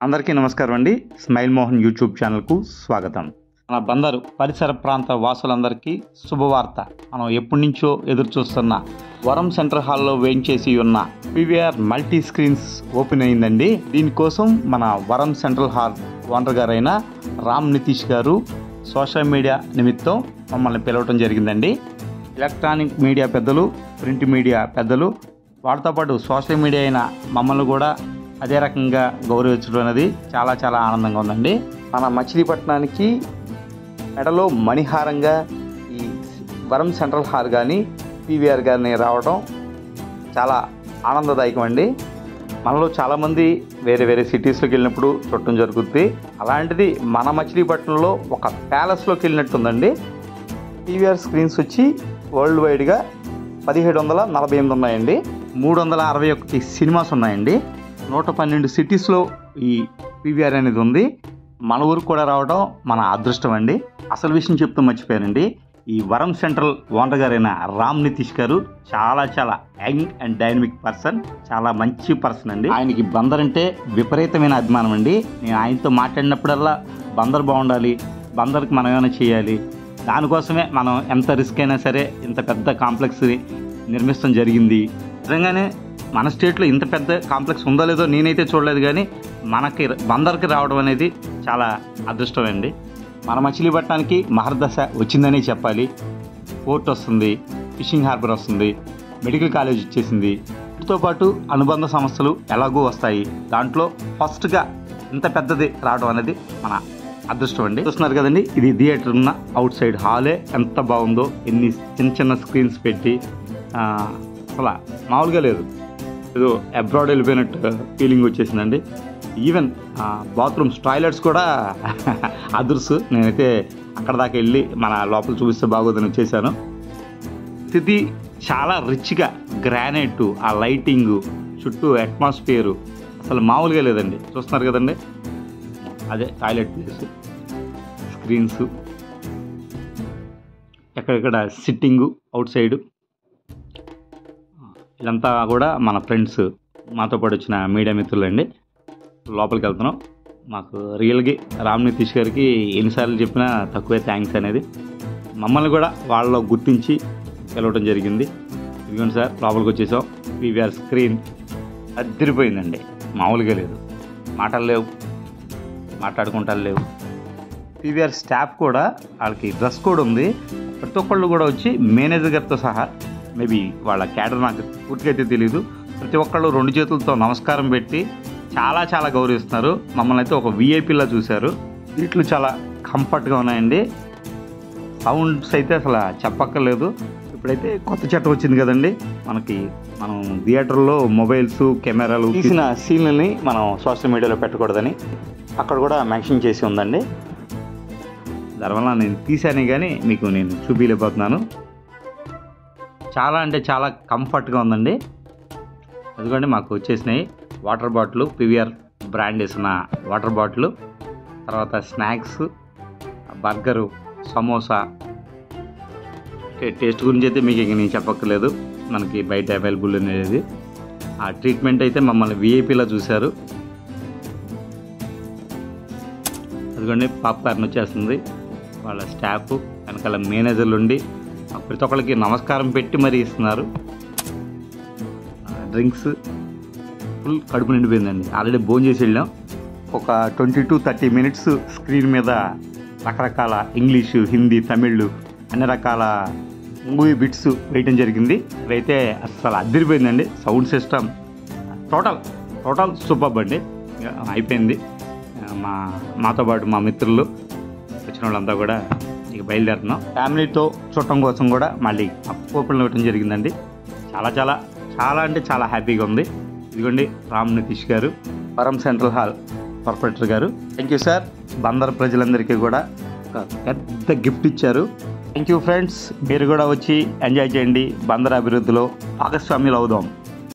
అందరికీ నమస్కారం అండి. స్మైల్ మోహన్ యూట్యూబ్ ఛానల్కు స్వాగతం. మన బందరు పరిసర ప్రాంత వాసులందరికీ శుభవార్త. మనం ఎప్పటి నుంచో ఎదురు చూస్తున్న వరం సెంట్రల్ హాల్లో వేయించేసి ఉన్న పీవీఆర్ మల్టీ స్క్రీన్స్ ఓపెన్ అయిందండి. దీనికోసం మన వరం సెంట్రల్ హాల్ ఓనర్ గారైన రామ్ నితీష్ గారు సోషల్ మీడియా నిమిత్తం మమ్మల్ని పిలవటం జరిగిందండి. ఎలక్ట్రానిక్ మీడియా పెద్దలు, ప్రింట్ మీడియా పెద్దలు, వాటితో పాటు సోషల్ మీడియా అయిన మమ్మల్ని కూడా అదే రకంగా గౌరవించడం అనేది చాలా చాలా ఆనందంగా ఉందండి. మన మచిలీపట్నానికి మెడలో మణిహారంగా ఈ వరం సెంట్రల్ హాల్ కానీ పీవీఆర్ గారిని రావడం చాలా ఆనందదాయకం అండి. మనలో చాలామంది వేరే వేరే సిటీస్లోకి వెళ్ళినప్పుడు చూడటం జరుగుద్ది. అలాంటిది మన మచిలీపట్నంలో ఒక ప్యాలెస్లోకి వెళ్ళినట్టుందండి. పీవీఆర్ స్క్రీన్స్ వచ్చి వరల్డ్ వైడ్గా 1748 ఉన్నాయండి. 361 సినిమాస్ ఉన్నాయండి. 112 సిటీస్లో ఈ పీవీఆర్ అనేది ఉంది. మన ఊరికి కూడా రావడం మన అదృష్టం అండి. అసలు విషయం చెప్తూ మర్చిపోయానండి. ఈ వరం సెంట్రల్ ఓనర్ గారైన రామ్ నితీష్ గారు చాలా చాలా యంగ్ అండ్ డైనమిక్ పర్సన్, చాలా మంచి పర్సన్ అండి. ఆయనకి బందర్ అంటే విపరీతమైన అభిమానం అండి. నేను ఆయనతో మాట్లాడినప్పుడల్లా బందర్ బాగుండాలి, బందర్కి మనం ఏమైనా చేయాలి, దానికోసమే మనం ఎంత రిస్క్ అయినా సరే ఇంత పెద్ద కాంప్లెక్స్ని నిర్మించడం జరిగింది. నిజంగానే మన స్టేట్లో ఇంత పెద్ద కాంప్లెక్స్ ఉందో లేదో నేనైతే చూడలేదు, కానీ మనకి బందర్కి రావడం అనేది చాలా అదృష్టం అండి. మన మచిలీపట్నానికి మహర్దశ వచ్చిందనే చెప్పాలి. పోర్ట్ వస్తుంది, ఫిషింగ్ హార్బర్ వస్తుంది, మెడికల్ కాలేజ్ ఇచ్చేసింది. వీటితో పాటు అనుబంధ సంస్థలు ఎలాగూ వస్తాయి. దాంట్లో ఫస్ట్గా ఇంత పెద్దది రావడం అనేది మన అదృష్టం అండి. చూస్తున్నారు కదండి, ఇది థియేటర్ ఉన్న అవుట్ సైడ్ హాలే ఎంత బాగుందో. ఎన్ని చిన్న చిన్న స్క్రీన్స్ పెట్టి అసలు మామూలుగా లేదు. ఏదో అబ్రాడ్ వెళ్ళిపోయినట్టు ఫీలింగ్ వచ్చేసిందండి. ఈవెన్ బాత్రూమ్స్, టాయిలెట్స్ కూడా అదృష్టం. నేనైతే అక్కడ దాకా వెళ్ళి మన లోపల చూపిస్తే బాగోదని వచ్చేసాను. ఇది చాలా రిచ్గా గ్రానైట్, ఆ లైటింగు, చుట్టూ అట్మాస్ఫియరు అసలు మామూలుగా లేదండి. చూస్తున్నారు కదండి, అదే టాయిలెట్ ప్లేస్, స్క్రీన్స్, ఎక్కడెక్కడ సిట్టింగు అవుట్ సైడు. ఇదంతా కూడా మన ఫ్రెండ్స్, మాతో పాటు వచ్చిన మీడియా మిత్రులు అండి. లోపలికి వెళ్తున్నాం. మాకు రియల్గా రామ్ నితీష్ గారికి ఎన్నిసార్లు చెప్పినా తక్కువే థ్యాంక్స్ అనేది. మమ్మల్ని కూడా వాళ్ళలో గుర్తించి పిలవడం జరిగింది. ఇదిగోండి సార్, లోపలికి వచ్చేసాం. పీవీఆర్ స్క్రీన్ అదిరిపోయిందండి, మామూలుగా లేదు. మాటలు లేవు, మాట్లాడుకుంటారు లేవు. పీవీఆర్ స్టాఫ్ కూడా వాళ్ళకి డ్రెస్ కోడ్ ఉంది. ప్రతి ఒక్కళ్ళు కూడా వచ్చి మేనేజర్ గారితో సహా, మేబీ వాళ్ళ క్యాడర్ నాకు పూర్తిగా అయితే తెలియదు, ప్రతి ఒక్కళ్ళు 2 చేతులతో నమస్కారం పెట్టి చాలా చాలా గౌరవిస్తున్నారు. మమ్మల్ని అయితే ఒక వీఐపీలా చూశారు. సీట్లు చాలా కంఫర్ట్గా ఉన్నాయండి. సౌండ్స్ అయితే అసలు చెప్పక్కర్లేదు. ఇప్పుడైతే కొత్త చట్టం వచ్చింది కదండి మనకి, మనం థియేటర్లో మొబైల్స్, కెమెరాలు తీసిన సీన్లని మనం సోషల్ మీడియాలో పెట్టకూడదని అక్కడ కూడా మెన్షన్ చేసి ఉందండి. దానివల్ల నేను తీసానే కానీ మీకు నేను చూపించలేకపోతున్నాను. చాలా అంటే చాలా కంఫర్ట్గా ఉందండి. ఎందుకంటే మాకు వచ్చేసినాయి వాటర్ బాటిల్, పీవీఆర్ బ్రాండ్ వేసిన వాటర్ బాటిల్, తర్వాత స్నాక్స్, బర్గరు, సమోసా. టేస్ట్ గురించి అయితే మీకు ఇంక నేను చెప్పక్కర్లేదు, మనకి బయట అవైలబుల్ అనేది. ఆ ట్రీట్మెంట్ అయితే మమ్మల్ని వీఐపీలా చూశారు. ఎందుకంటే పాప్కార్న్ వచ్చేస్తుంది. వాళ్ళ స్టాఫ్ వెనకాల మేనేజర్లు ఉండి ప్రతి ఒక్కరికి నమస్కారం పెట్టి మరీ ఇస్తున్నారు. డ్రింక్స్ ఫుల్ కడుపు నిండిపోయిందండి. ఆల్రెడీ భోజనం చేసి వెళ్ళాం. ఒక 20 to 30 మినిట్స్ స్క్రీన్ మీద రకరకాల ఇంగ్లీషు, హిందీ, తమిళ్ అన్ని రకాల మూవీ బిట్స్ వేయటం జరిగింది. ఇదైతే అసలు అదిరిపోయిందండి. సౌండ్ సిస్టమ్ టోటల్ సూపర్బ్ అండి. అయిపోయింది. మాతో పాటు మా మిత్రులు వచ్చిన వాళ్ళంతా కూడా ఇక బయలుదేరుతున్నాం. ఫ్యామిలీతో చూడటం కోసం కూడా మళ్ళీ ఓపెన్ ఇవ్వటం జరిగిందండి. చాలా చాలా చాలా అంటే చాలా హ్యాపీగా ఉంది. ఇదిగోండి రామ్ నితీష్ గారు, వరం సెంట్రల్ హాల్ కార్పొరేటర్ గారు. Thank you sir. బందర్ ప్రజలందరికీ కూడా ఒక పెద్ద గిఫ్ట్ ఇచ్చారు. Thank you friends. మీరు కూడా వచ్చి ఎంజాయ్ చేయండి. బందర్ అభివృద్ధిలో భాగస్వామ్యులు అవుదాం.